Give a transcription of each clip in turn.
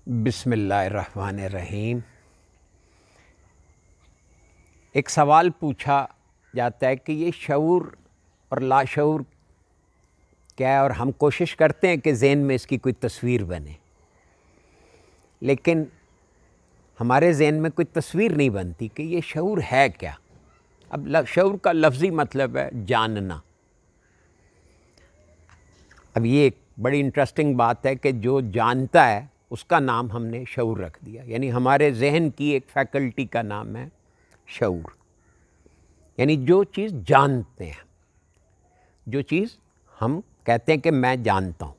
بسم اللہ الرحمن الرحیم۔ ایک سوال پوچھا جاتا ہے کہ یہ شعور اور لاشعور کیا ہے، اور ہم کوشش کرتے ہیں کہ ذہن میں اس کی کوئی تصویر بنے، لیکن ہمارے ذہن میں کوئی تصویر نہیں بنتی کہ یہ شعور ہے کیا۔ اب شعور کا لفظی مطلب ہے جاننا۔ اب یہ ایک بڑی انٹرسٹنگ بات ہے کہ جو جانتا ہے اس کا نام ہم نے شعور رکھ دیا، یعنی ہمارے ذہن کی ایک فیکلٹی کا نام ہے شعور، یعنی جو چیز جانتے ہیں، جو چیز ہم کہتے ہیں کہ میں جانتا ہوں،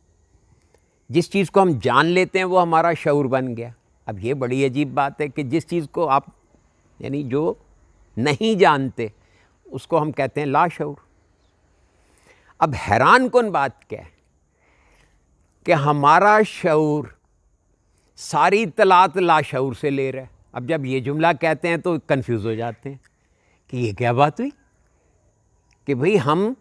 جس چیز کو ہم جان لیتے ہیں وہ ہمارا شعور بن گیا۔ اب یہ بڑی عجیب بات ہے کہ جس چیز کو آپ یعنی جو نہیں جانتے اس کو ہم کہتے ہیں لاشعور۔ اب حیران کن بات کیا ہے کہ ہمارا شعور ساری اطلاعات لاشعور سے لے رہا ہے۔ اب جب یہ جملہ کہتے ہیں تو کنفیوز ہو جاتے ہیں کہ یہ کیا بات ہوئی کہ بھئی ہم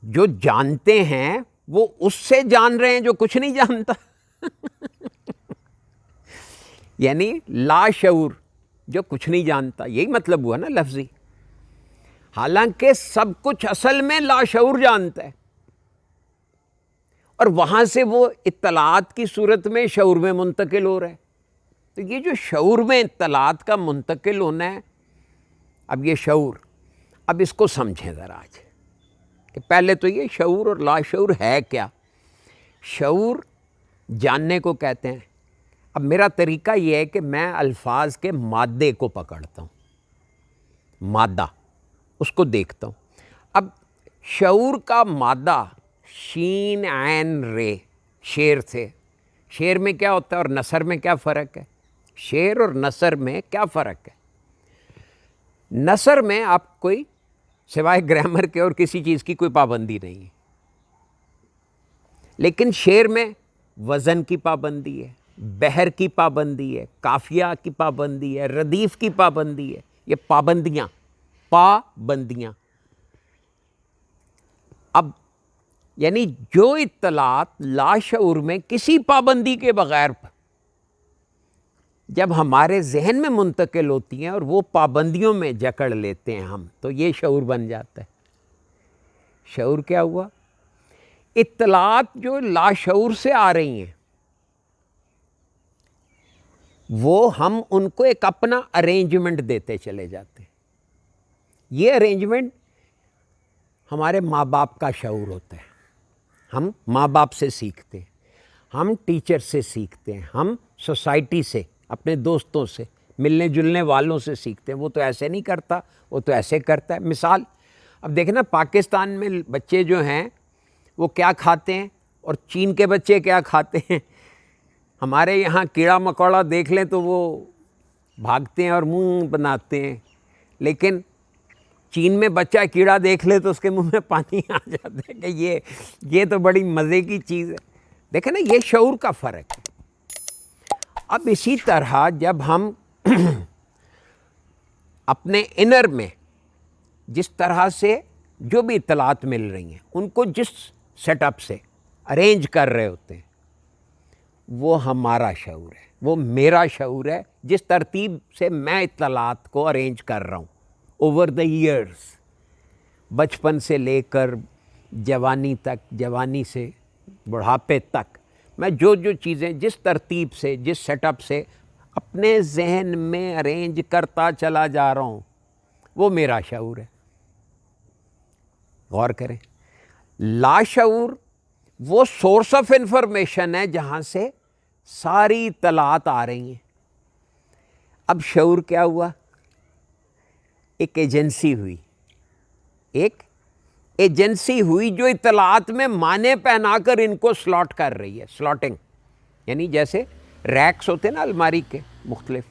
جو جانتے ہیں وہ اس سے جان رہے ہیں جو کچھ نہیں جانتا یعنی لاشعور جو کچھ نہیں جانتا، یہی مطلب ہوا نا لفظی، حالانکہ سب کچھ اصل میں لاشعور جانتا ہے، اور وہاں سے وہ اطلاعات کی صورت میں شعور میں منتقل ہو رہا ہے۔ تو یہ جو شعور میں اطلاعات کا منتقل ہونا ہے، اب یہ شعور، اب اس کو سمجھیں ذرا آج کہ پہلے تو یہ شعور اور لاشعور ہے کیا۔ شعور جاننے کو کہتے ہیں۔ اب میرا طریقہ یہ ہے کہ میں الفاظ کے مادے کو پکڑتا ہوں، مادہ اس کو دیکھتا ہوں۔ اب شعور کا مادہ شین عین رے، شعر سے، شعر میں کیا ہوتا ہے اور نثر میں کیا فرق ہے؟ شعر اور نثر میں کیا فرق ہے؟ نثر میں آپ کوئی سوائے گرامر کے اور کسی چیز کی کوئی پابندی نہیں ہے، لیکن شعر میں وزن کی پابندی ہے، بحر کی پابندی ہے، قافیہ کی پابندی ہے، ردیف کی پابندی ہے۔ یہ پابندیاں اب یعنی جو اطلاعات لاشعور میں کسی پابندی کے بغیر جب ہمارے ذہن میں منتقل ہوتی ہیں اور وہ پابندیوں میں جکڑ لیتے ہیں ہم، تو یہ شعور بن جاتا ہے۔ شعور کیا ہوا؟ اطلاعات جو لاشعور سے آ رہی ہیں وہ ہم ان کو ایک اپنا ارینجمنٹ دیتے چلے جاتے ہیں۔ یہ ارینجمنٹ ہمارے ماں باپ کا شعور ہوتا ہے۔ ہم ماں باپ سے سیکھتے ہیں، ہم ٹیچر سے سیکھتے ہیں، ہم سوسائٹی سے، اپنے دوستوں سے، ملنے جلنے والوں سے سیکھتے ہیں۔ وہ تو ایسے نہیں کرتا، وہ تو ایسے کرتا ہے۔ مثال اب دیکھیں نا، پاکستان میں بچے جو ہیں وہ کیا کھاتے ہیں اور چین کے بچے کیا کھاتے ہیں۔ ہمارے یہاں کیڑا مکوڑا دیکھ لیں تو وہ بھاگتے ہیں اور منہ بناتے ہیں، لیکن چین میں بچہ کیڑا دیکھ لے تو اس کے منہ میں پانی آ جاتا ہے کہ یہ تو بڑی مزے کی چیز ہے۔ دیکھیں نا، یہ شعور کا فرق ہے۔ اب اسی طرح جب ہم اپنے انر میں جس طرح سے جو بھی اطلاعات مل رہی ہیں ان کو جس سیٹ اپ سے ارینج کر رہے ہوتے ہیں، وہ ہمارا شعور ہے، وہ میرا شعور ہے، جس ترتیب سے میں اطلاعات کو ارینج کر رہا ہوں اوور دا ایئرس، بچپن سے لے کر جوانی تک، جوانی سے بڑھاپے تک، میں جو چیزیں جس ترتیب سے، جس سیٹ اپ سے اپنے ذہن میں ارینج کرتا چلا جا رہا ہوں، وہ میرا شعور ہے۔ غور کریں، لاشعور وہ سورس آف انفارمیشن ہے جہاں سے ساری اطلاعات آ رہی ہیں۔ اب شعور کیا ہوا؟ ایک ایجنسی ہوئی، ایک ایجنسی ہوئی جو اطلاعات میں معنی پہنا کر ان کو سلاٹ کر رہی ہے۔ سلاٹنگ یعنی جیسے ریکس ہوتے ہیں نا الماری کے مختلف،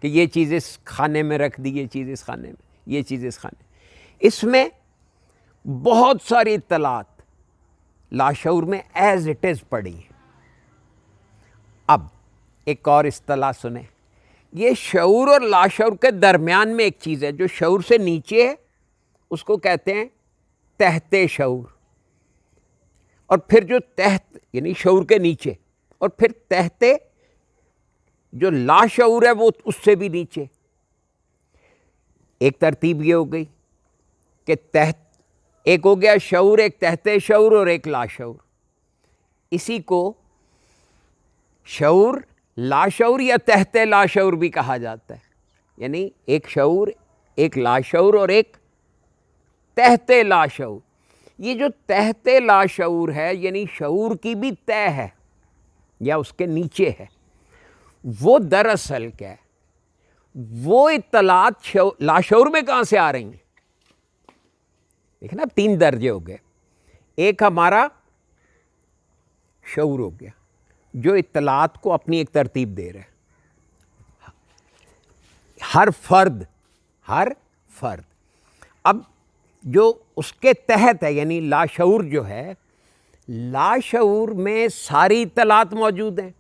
کہ یہ چیز اس خانے میں رکھ دی، یہ چیز اس خانے میں، یہ چیز اس خانے میں، اس میں بہت ساری اطلاعات لاشعور میں ایز اٹ از پڑی ہیں۔ اب ایک اور اصطلاح سنیں، یہ شعور اور لاشعور کے درمیان میں ایک چیز ہے جو شعور سے نیچے ہے، اس کو کہتے ہیں تحت شعور، اور پھر جو تحت یعنی شعور کے نیچے اور پھر تحت جو لاشعور ہے وہ اس سے بھی نیچے. ایک ترتیب یہ ہو گئی کہ تحت ایک ہو گیا شعور، ایک تحت شعور اور ایک لاشعور. اسی کو شعور لاشعور یا تحت لاشعور بھی کہا جاتا ہے. یعنی ایک شعور، ایک لاشعور اور ایک تحت لاشعور. یہ جو تحت لاشعور ہے یعنی شعور کی بھی تہ ہے یا اس کے نیچے ہے، وہ دراصل کیا ہے؟ وہ اطلاعات لاشعور میں کہاں سے آ رہی ہیں؟ دیکھیں نا، 3 درجے ہو گئے. ایک ہمارا شعور ہو گیا جو اطلاعات کو اپنی ایک ترتیب دے رہا ہے. ہر فرد اب جو اس کے تحت ہے یعنی لاشعور جو ہے، لاشعور میں ساری اطلاعات موجود ہیں.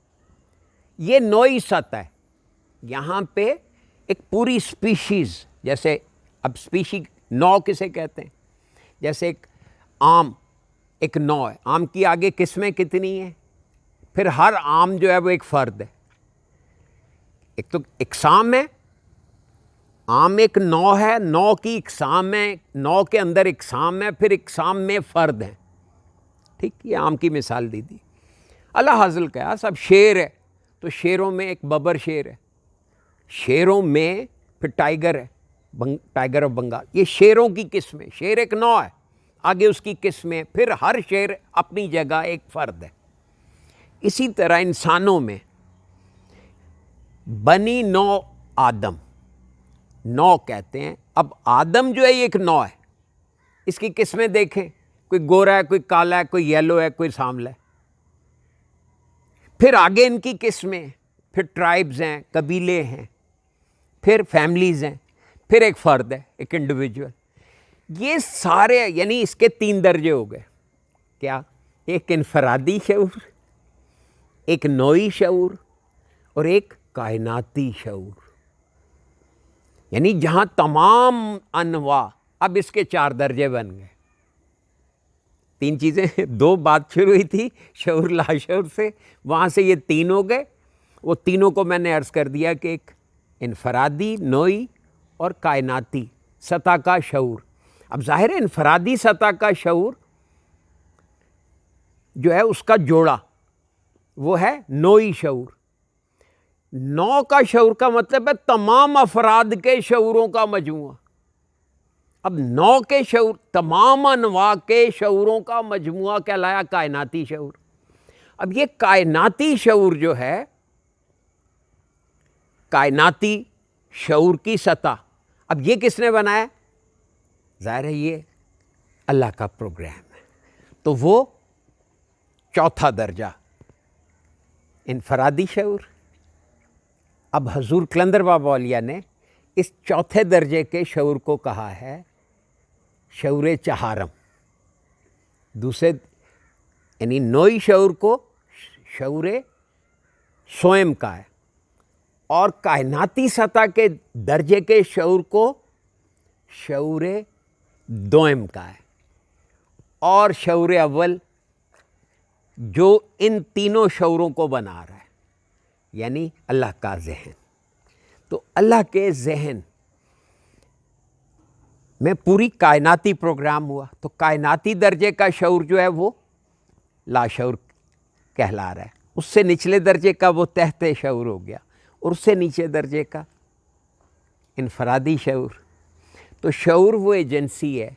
یہ نوعی سطح ہے. یہاں پہ ایک پوری اسپیشیز، جیسے اب اسپیشی نوع کسے کہتے ہیں؟ جیسے ایک آم ایک نوع ہے، آم کی آگے قسمیں کتنی ہیں؟ پھر ہر آم جو ہے وہ ایک فرد ہے. ایک تو اقسام ہے، آم ایک نوع ہے، نوع کی اقسام ہے، نوع کے اندر اقسام ہے، پھر اقسام میں فرد ہیں. ٹھیک، یہ آم کی مثال دی تھی. اللہ حاصل کیا سب شیر ہے تو شیروں میں ایک ببر شیر ہے، شیروں میں پھر ٹائیگر ہے، ٹائیگر آف بنگال. یہ شیروں کی قسمیں، شیر ایک نوع ہے، آگے اس کی قسمیں، پھر ہر شیر اپنی جگہ ایک فرد ہے. اسی طرح انسانوں میں بنی نوع آدم نوع کہتے ہیں. اب آدم جو ہے یہ ایک نوع ہے، اس کی قسمیں دیکھیں، کوئی گورا ہے، کوئی کالا ہے، کوئی یلو ہے، کوئی سانولا ہے. پھر آگے ان کی قسمیں، پھر ٹرائبز ہیں، قبیلے ہیں، پھر فیملیز ہیں، پھر ایک فرد ہے، ایک انڈیویجول. یہ سارے یعنی اس کے 3 درجے ہو گئے. کیا؟ ایک انفرادی شعور، ایک نوعی شعور اور ایک کائناتی شعور. یعنی جہاں تمام انواع، اب اس کے 4 درجے بن گئے. 3 چیزیں، 2 بات شروع ہوئی تھی شعور لاشعور سے، وہاں سے یہ 3 ہو گئے. وہ تینوں کو میں نے عرض کر دیا کہ ایک انفرادی، نوعی اور کائناتی سطح کا شعور. اب ظاہر ہے انفرادی سطح کا شعور جو ہے اس کا جوڑا وہ ہے نوعی شعور. نوع کا شعور کا مطلب ہے تمام افراد کے شعوروں کا مجموعہ. اب نوع کے شعور، تمام انواع کے شعوروں کا مجموعہ کہلایا کائناتی شعور. اب یہ کائناتی شعور جو ہے، کائناتی شعور کی سطح، اب یہ کس نے بنایا؟ ظاہر ہے یہ اللہ کا پروگرام ہے. تو وہ 4تھا درجہ انفرادی شعور. اب حضور قلندر بابا اولیاء نے اس 4تھے درجے کے شعور کو کہا ہے شعور چہارم. دوسرے یعنی نوعی شعور کو شعور سوئم کا ہے، اور کائناتی سطح کے درجے کے شعور کو شعور دوئم کا ہے. اور شعور اول جو ان تینوں شعوروں کو بنا رہا ہے یعنی اللہ کا ذہن. تو اللہ کے ذہن میں پوری کائناتی پروگرام ہوا. تو کائناتی درجے کا شعور جو ہے وہ لاشعور کہلا رہا ہے. اس سے نچلے درجے کا وہ تحت شعور ہو گیا، اور اس سے نیچے درجے کا انفرادی شعور. تو شعور وہ ایجنسی ہے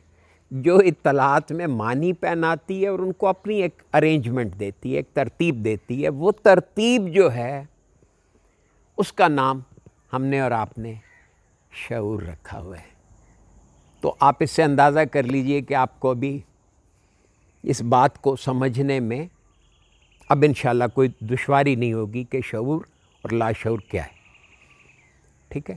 جو اطلاعات میں معنی پہناتی ہے اور ان کو اپنی ایک ارینجمنٹ دیتی ہے، ایک ترتیب دیتی ہے. وہ ترتیب جو ہے اس کا نام ہم نے اور آپ نے شعور رکھا ہوا ہے. تو آپ اس سے اندازہ کر لیجئے کہ آپ کو بھی اس بات کو سمجھنے میں اب انشاءاللہ کوئی دشواری نہیں ہوگی کہ شعور اور لاشعور کیا ہے. ٹھیک ہے.